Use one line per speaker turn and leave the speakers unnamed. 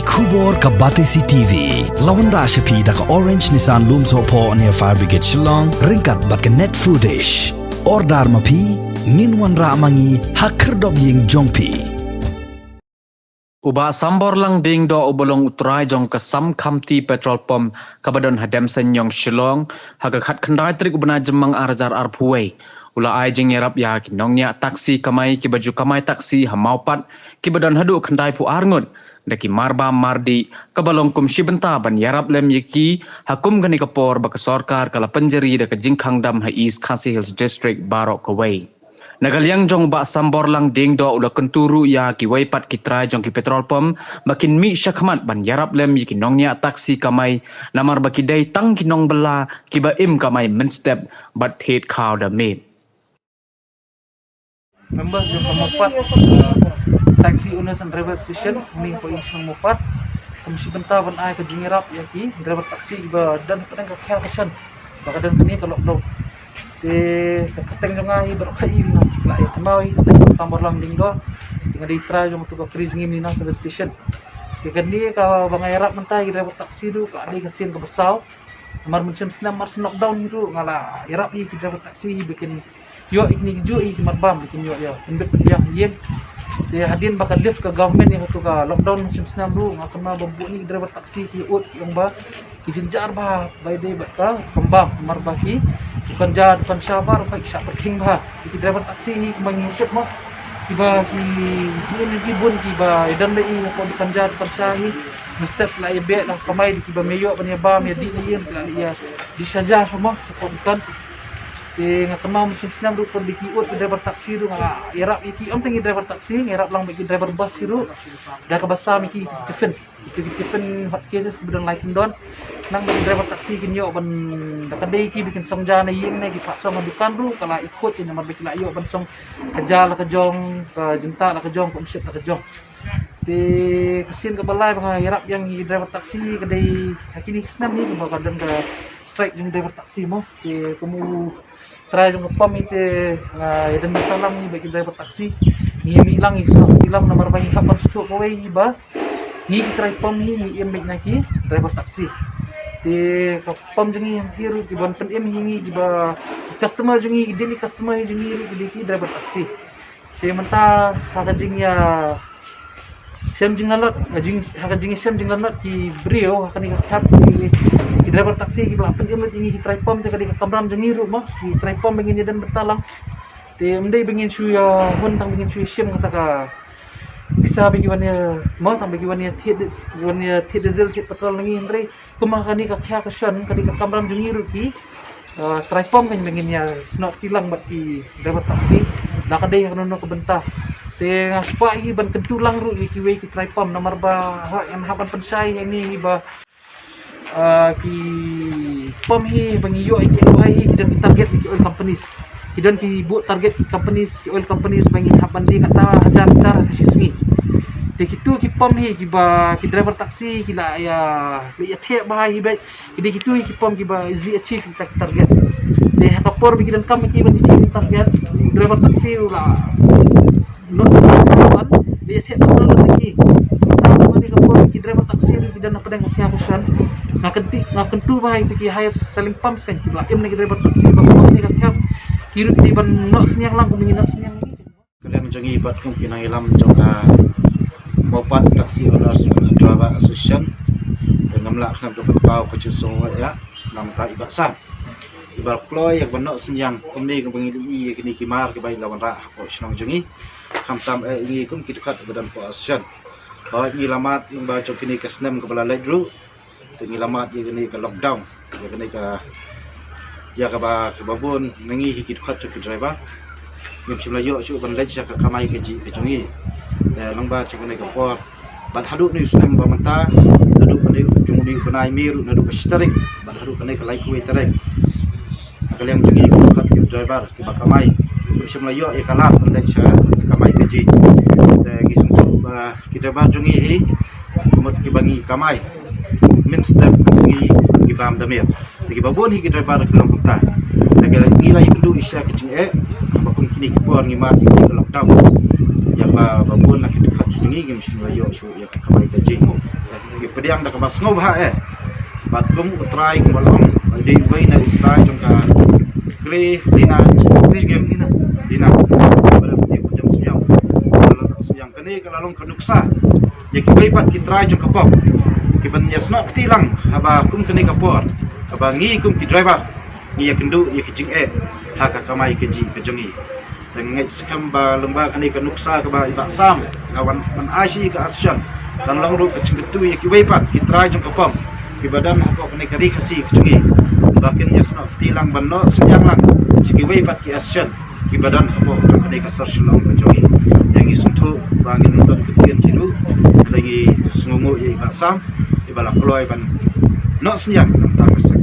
Kubor ka Batesi TV. Lawan ra siya pi da ka Orange Nissan Lumso po near Fire Brigade Shillong. Ringkat bat ka net footage. Ordar mapi minwan ra mangi hakerdog ying jongpi.
Uba sambor lang ding do ubolong utray jong ka sam kamti petrol pump kabadon hadem senyong Shillong hagakhat khandai trik ubna jemang arjar arpuwe. Ula ai jing yerap ya kinongnya taksi kamai ki baju kamai taksi hamaupat ki badan hadu khandai pu arngut daki marba mardi kabalong kum shibenta ban yerap lem yiki hakum gani kapor baka sorkar kala penjeri da ka jingkhang dam ha East Khasi Hills District Barok Kawai. Nagaliang jong ba sambor lang ding do ula kenturu ya ki waipat ki try jong ki petrol pump bakin mi syakmat ban yarap lem yiki nongnya taksi kamai namar baki day tang kinong bela ki ba im kamai menstep bat head cow da made.
Members yung kamupat taxi owners and driver station may po yung mupat kung benta ban ay ka jingirap yaki driver taxi ba dan kadang ka kaya kasyan baka dan kani ka lockdown te kateng nga ibro ka na la ya tamawi kateng sambor lang ding do tinga di try yung to ka freeze ngim ni na sa station te kani ka bangayarap man tay driver taxi do ka ali kasin ka basaw mar muncem snam mar lockdown hiru ngala yarap yi driver taxi bikin yo ikni ju ik marbam bikin yo ya imbet ya yen te hadin bakal lift ka government yang tu ka lockdown musim senam ru ngakon ma bambu ni driver taksi ki ut yang ba ki jenjar ba by day ba ka pembam marba ki bukan jar bukan sabar ba ki sak penting ba ki driver taksi ni mangincet mo ki ba ki ni ki bun ki ba idan dai ko bukan jar bukan sahi mesti la ibe la kamai ki ba meyo ban ya ba me di ni yen la ya di saja semua ko bukan te nga kamam musim senam ru pon biki ut driver taksi ru nga irap iki am tengi driver taksi irap lang biki driver bus ru da ka basa miki tifen hot cases bidon like don nang biki driver taksi kinyo ban da kadai ki bikin songja na ying na gi pakso madukan ru kala ikut ni namar biki layo ban song kajal ka jong ka jenta ka jong kumsit ka jong te kesin ka balai mga irap yang driver taksi kadai hakini senam ni ba kadang ka strike yung driver taksi mo te kamu try yung pam ite idan salam ni bagi driver taksi ngimi lang iso ilam na marbay hapan sto ko way iba ni try pam ni im na ki driver taksi te ka pam jungi hiru ki ban pen im hingi iba customer jungi idili customer jungi ki driver taksi te menta hakajing ya sem jingalot ajing hakajing sem jingalot ki brio hakani ka kap ki driver taksi ki belapen imut ini ki try pom te kadi ka kamram jengiru mah ki try pom bengin dan betalang te mendai bengin suya hun tang bengin suya sem kata ka bisa bagi wania mau tang bagi wania tid diesel kit petrol ngi ndre kumah kani ka kya kasyan kadi ka kamram jengiru ki try pom kan bengin ya snot tilang bat ki driver taksi da kadai kanono ka bentah te ngapa i ban kentulang ru ki we ki try pom nomor ba yang hapan pensai yang ni ba ki pom hi bangiyo iki ai dan target ki oil companies kidan ki bu target companies ki oil companies bangi hapan di kata ajar tar sisngi te kitu ki pom hi ki ba ki driver taksi ki la ya li the ba hi ba ki kitu ki pom ki ba easily achieve kita target te kapor bikin kam ki ban achieve target driver taksi la no saban dia set betul lagi tahu mari kapor ki driver taksi ni dan apa dengan kya kusan ngaken tu bah itu ki highest selling pumps kan ki im ni driver taksi bang ni ka kiru di ban no senyang lang kumingin senyang ni
kalian jangi bat kum kinang ilam jongka mopat taksi owners driver association dengan melaksanakan beberapa kecusung ya nam ta ibaksan ibar ploy yang benok senyang kumni kembangili kini kimar ke bayi lawan rah ko senang jungi kamtam ini kum kitukat badan ko association bahwa ini lamat yang baca kini ke senam ke bala dulu ini lamat yang kini ke lockdown yang kini ke ya ke babun nengi kitukat ke driver yang semlayo cu ban lej ka kamai ke ji ke jungi dan lang ba cu kini ke por ban hadu ni senam ba menta hadu kini junguni benai miru nadu ke steering ban hadu kini ke like we tereng kalian jungi kitukat ke driver ke bakamai semlayo ya kalat lej kamai ke ji dan gisung cu kita ba jungi hi mut ki bangi kamai min step singi ki bam damit ki babon hi ki driver ke lomputa nilai kedua isya kecing bakun kini kipor ngimat di lockdown ya ba babun nak dekat ni game semua yo su ya kamai gaji ke pediang dak mas ngob ha bat kum utrai malong di wei na utrai jong ka kre dina game dina pada punya jam siang siang kene kalau kanuksa ya ki wei pat ki trai jong ka pop ki ban ya snap tilang aba kum kene ka por aba ngi kum ki driver ngi ya kendu ya ki jing ha ka kamai ke ji ke jongi dengan sekam ba lemba kani ke nuksa ke ba ibak sam kawan man ashi ke asyan dan lang ru ke cengketu ya ki weipat ki trai jong kapam ki badan ko kani kari khasi ke cungi bakin ya sna tilang banno senyang lang ki weipat ki asyan ki badan ko kani ka sar shilong ke cungi yang isuntu bangin nonton ke tian kilu lagi sungumu ya ibak sam ibala kloi ban no senyang tak kesak